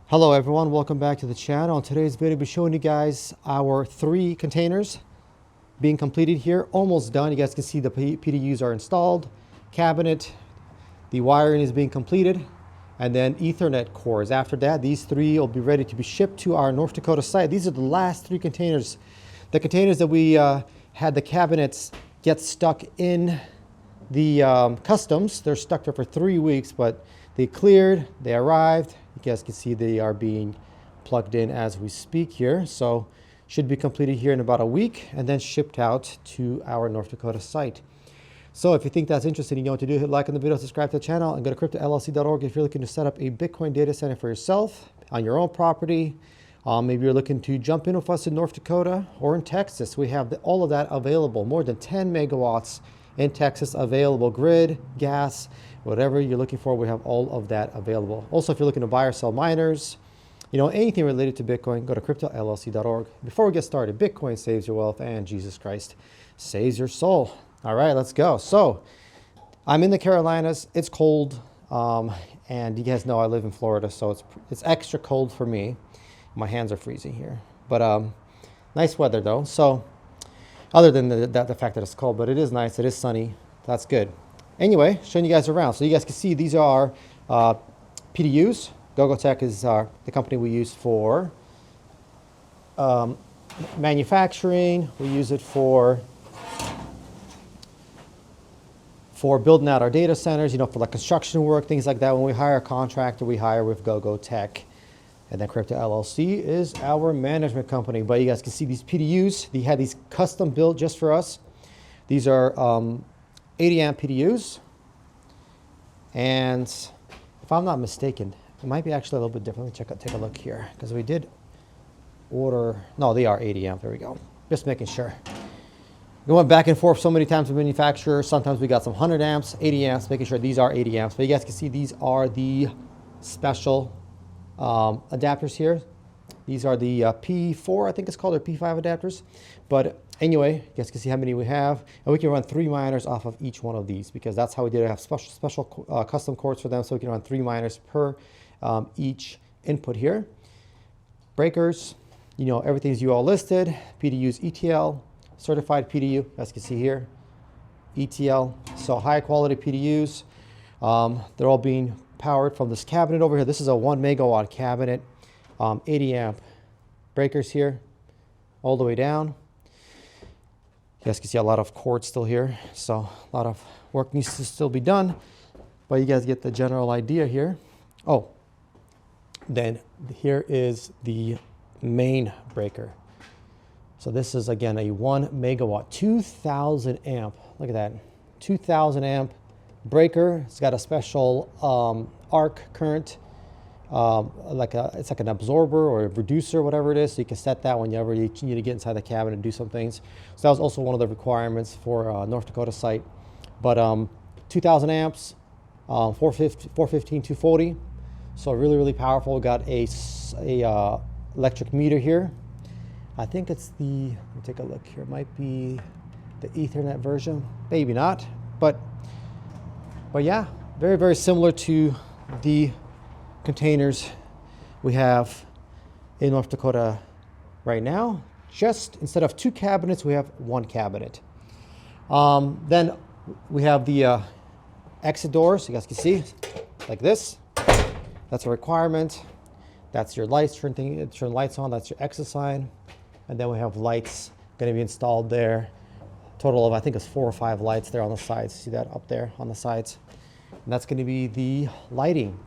Hello everyone, welcome back to the channel. In today's video, I'll be showing you guys our 3 containers being completed here. Almost done. You guys can see the PDUs are installed, cabinet, the wiring is being completed, and then Ethernet cores. After that, these 3 will be ready to be shipped to our North Dakota site. These are the last 3 containers. The containers that we had the cabinets get stuck in the customs. They're stuck there for 3 weeks, but they cleared, they arrived. You guys can see they are being plugged in as we speak here. So should be completed here in about a week and then shipped out to our North Dakota site. So if you think that's interesting, you know what to do. Hit like on the video, subscribe to the channel, and go to cryptollc.org if you're looking to set up a Bitcoin data center for yourself on your own property. Maybe you're looking to jump in with us in North Dakota or in Texas. We have all of that available. More than 10 megawatts in Texas available. Grid, gas, whatever you're looking for, we have all of that available. Also, if you're looking to buy or sell miners, you know, anything related to Bitcoin, go to cryptollc.org. Before we get started, Bitcoin saves your wealth and Jesus Christ saves your soul. All right, let's go. So I'm in the Carolinas. It's cold. And you guys know I live in Florida, so it's extra cold for me. My hands are freezing here, but nice weather though. So other than the fact that it's cold, but it is nice. It is sunny. That's good. Anyway, showing you guys around. So you guys can see these are PDUs. GoGoTech is the company we use for manufacturing. We use it for building out our data centers, you know, for like construction work, things like that. When we hire a contractor, we hire with GoGoTech. And then Crypto LLC is our management company. But you guys can see these PDUs. They had these custom built just for us. These are 80 amp PDUs. And if I'm not mistaken, it might be actually a little bit different. Let me take a look here. Because we did order, no, they are 80 amp. There we go. Just making sure. We went back and forth so many times with manufacturers. Sometimes we got some 100 amps, 80 amps, making sure these are 80 amps. But you guys can see these are the special adapters here. These are the P4, I think it's called, or P5 adapters. But anyway, you guys can see how many we have. And we can run 3 miners off of each one of these because that's how we did it. I have special custom cords for them, so we can run 3 miners per each input here. Breakers, you know, everything's UL listed. PDUs ETL, certified PDU, as you can see here. ETL, so high quality PDUs. They're all being powered from this cabinet over here. This is a 1 megawatt cabinet, 80 amp breakers here, all the way down. You guys can see a lot of cords still here, so a lot of work needs to still be done, but you guys get the general idea here. Oh, then here is the main breaker. So this is again a 1 megawatt, 2,000 amp. Look at that, 2,000 amp breaker. It's got a special arc current, it's like an absorber or a reducer, whatever it is. So you can set that whenever you need to get inside the cabinet and do some things. So that was also one of the requirements for North Dakota site. But 2,000 amps, 415, 240. So really, really powerful. We got a electric meter here. I think it's the, let me take a look here. It might be the Ethernet version, maybe not, but yeah, very, very similar to the containers we have in North Dakota right now. Just instead of 2 cabinets, we have 1 cabinet. Then we have the exit doors. You guys can see like this. That's a requirement. That's your lights, turn lights on. That's your exit sign. And then we have lights going to be installed there. Total of, I think it's 4 or 5 lights there on the sides. See that up there on the sides? And that's going to be the lighting.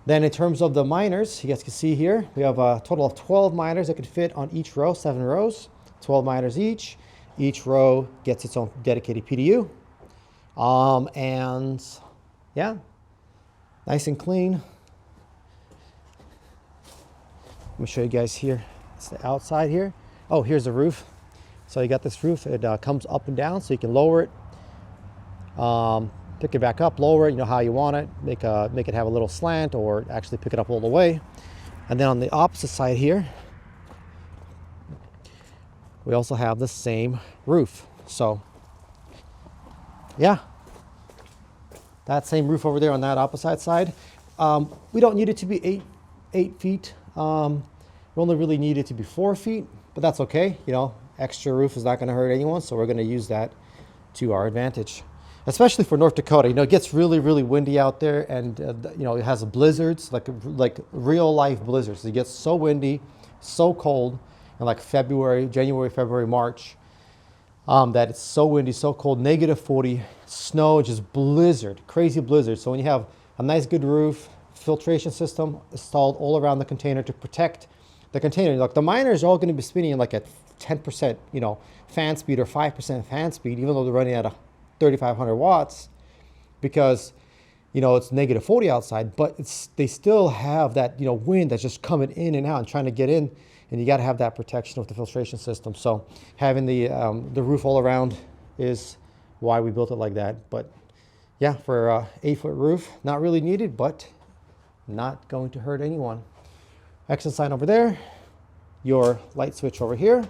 Then in terms of the miners, you guys can see here, we have a total of 12 miners that can fit on each row, 7 rows, 12 miners each. Each row gets its own dedicated PDU. And yeah, nice and clean. Let me show you guys here. It's the outside here. Oh, here's the roof. So you got this roof. It comes up and down, so you can lower it, pick it back up, lower it, you know how you want it. Make it have a little slant, or actually pick it up all the way. And then on the opposite side here, we also have the same roof. So yeah, that same roof over there on that opposite side. We don't need it to be 8 feet. We only really need it to be 4 feet, but that's okay. You know, extra roof is not going to hurt anyone, so we're going to use that to our advantage, especially for North Dakota. You know, it gets really, really windy out there, and you know, it has blizzards, like real life blizzards. It gets so windy, so cold, in like January, February, March, that it's so windy, so cold, -40, snow, just blizzard, crazy blizzard. So when you have a nice, good roof, filtration system installed all around the container to protect the container, like the miners are all going to be spinning like at 10%, you know, fan speed or 5% fan speed, even though they're running at 3,500 watts, because, you know, it's -40 outside, but they still have that, you know, wind that's just coming in and out and trying to get in, and you got to have that protection with the filtration system. So having the roof all around is why we built it like that. But yeah, for a 8-foot roof, not really needed, but not going to hurt anyone. Exit sign over there, your light switch over here.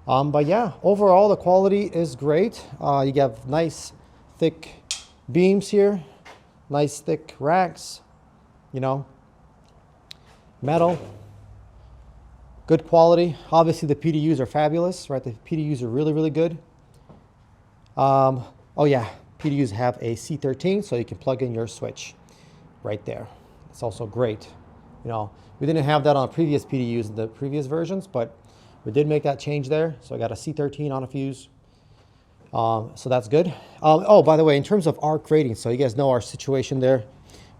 But yeah, overall the quality is great. You have nice thick beams here, nice thick racks, you know, metal, good quality. Obviously the PDUs are fabulous, right? The PDUs are really, really good. Oh yeah, PDUs have a C13, so you can plug in your switch right there. It's also great. You know, we didn't have that on previous PDUs in the previous versions, but we did make that change there. So I got a C13 on a fuse. So that's good. Oh, by the way, in terms of arc rating, so you guys know our situation there.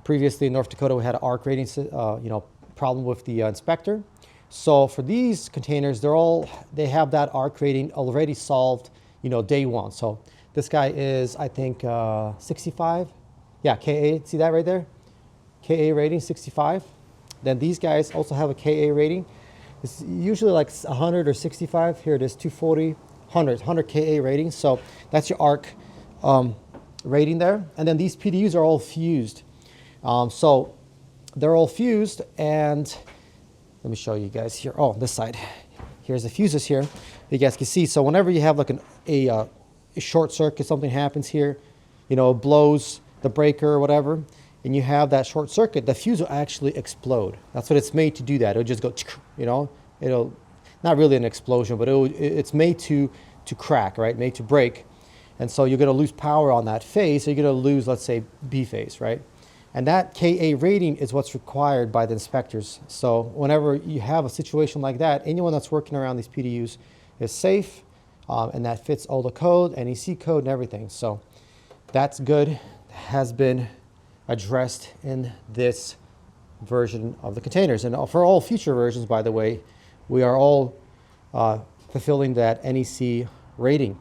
Previously in North Dakota, we had an arc rating, you know, problem with the inspector. So for these containers, they have that arc rating already solved, you know, day one. So this guy is, I think, 65. Yeah, KA, see that right there? KA rating, 65. Then these guys also have a KA rating. It's usually like 100 or 65. Here it is, 240, 100 KA rating. So that's your arc rating there. And then these PDUs are all fused. So they're all fused, and let me show you guys here. Oh, this side. Here's the fuses here. You guys can see. So whenever you have like a short circuit, something happens here, you know, blows the breaker or whatever, and you have that short circuit, the fuse will actually explode. That's what it's made to do that. It'll just go, you know, it'll, not really an explosion, but it's made to crack, right? Made to break. And so you're going to lose power on that phase. So you're going to lose, let's say, B phase, right? And that KA rating is what's required by the inspectors. So whenever you have a situation like that, anyone that's working around these PDUs is safe, and that fits all the code, NEC code, and everything. So that's good. Has been addressed in this version of the containers. And for all future versions, by the way, we are all fulfilling that NEC rating.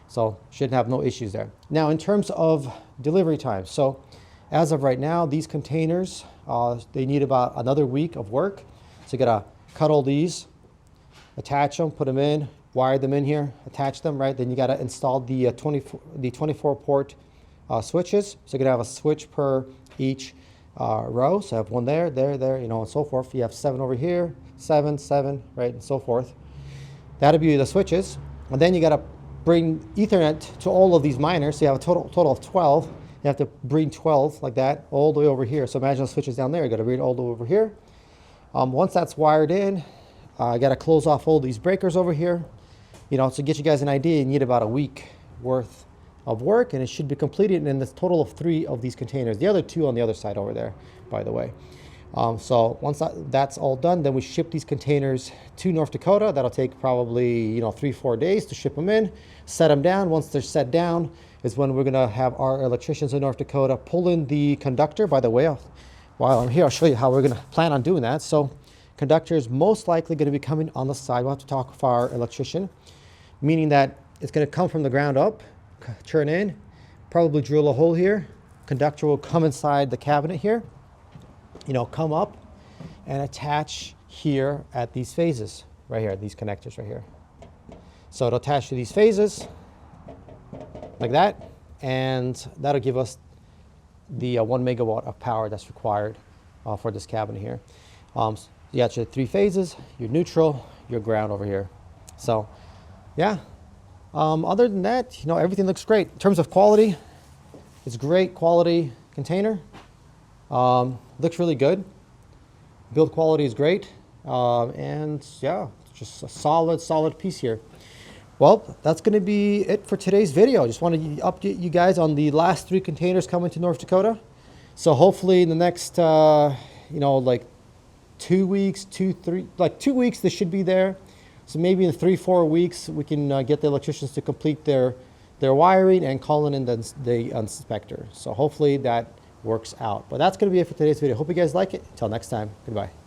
So should have no issues there. Now, in terms of delivery time, so as of right now, these containers, they need about another week of work. So you gotta cut all these, attach them, put them in, wire them in here, attach them, right? Then you gotta install the 24 port switches. So you're gonna have a switch per each row. So I have one there, you know, and so forth. You have 7 over here, 7, right, and so forth. That'll be the switches. And then you gotta bring Ethernet to all of these miners. So you have a total of 12. You have to bring 12 like that all the way over here. So imagine the switches down there. You got to bring it all the way over here. Once that's wired in, I got to close off all these breakers over here. You know, to get you guys an idea, you need about a week worth of work, and it should be completed in this total of 3 of these containers. The other 2 on the other side over there, by the way. So once that's all done, then we ship these containers to North Dakota. That'll take probably, you know, 3-4 days to ship them in, set them down. Once they're set down is when we're gonna have our electricians in North Dakota pull in the conductor. By the way, while I'm here, I'll show you how we're gonna plan on doing that. So conductor is most likely gonna be coming on the side. We'll have to talk with our electrician, meaning that it's gonna come from the ground up, turn in, probably drill a hole here. Conductor will come inside the cabinet here, you know, come up and attach here at these phases right here, these connectors right here. So it'll attach to these phases like that, and that'll give us the 1 megawatt of power that's required for this cabinet here. You got your 3 phases, your neutral, your ground over here. So yeah, other than that, you know, everything looks great. In terms of quality, it's great quality container. Looks really good. Build quality is great. And yeah, just a solid piece here. Well, that's going to be it for today's video. Just wanted to update you guys on the last 3 containers coming to North Dakota. So hopefully in the next, you know, like 2 weeks, 2 weeks, they should be there. So maybe in 3-4 weeks, we can get the electricians to complete their wiring and calling in the inspector. So hopefully that works out. But that's going to be it for today's video. Hope you guys like it. Until next time, goodbye.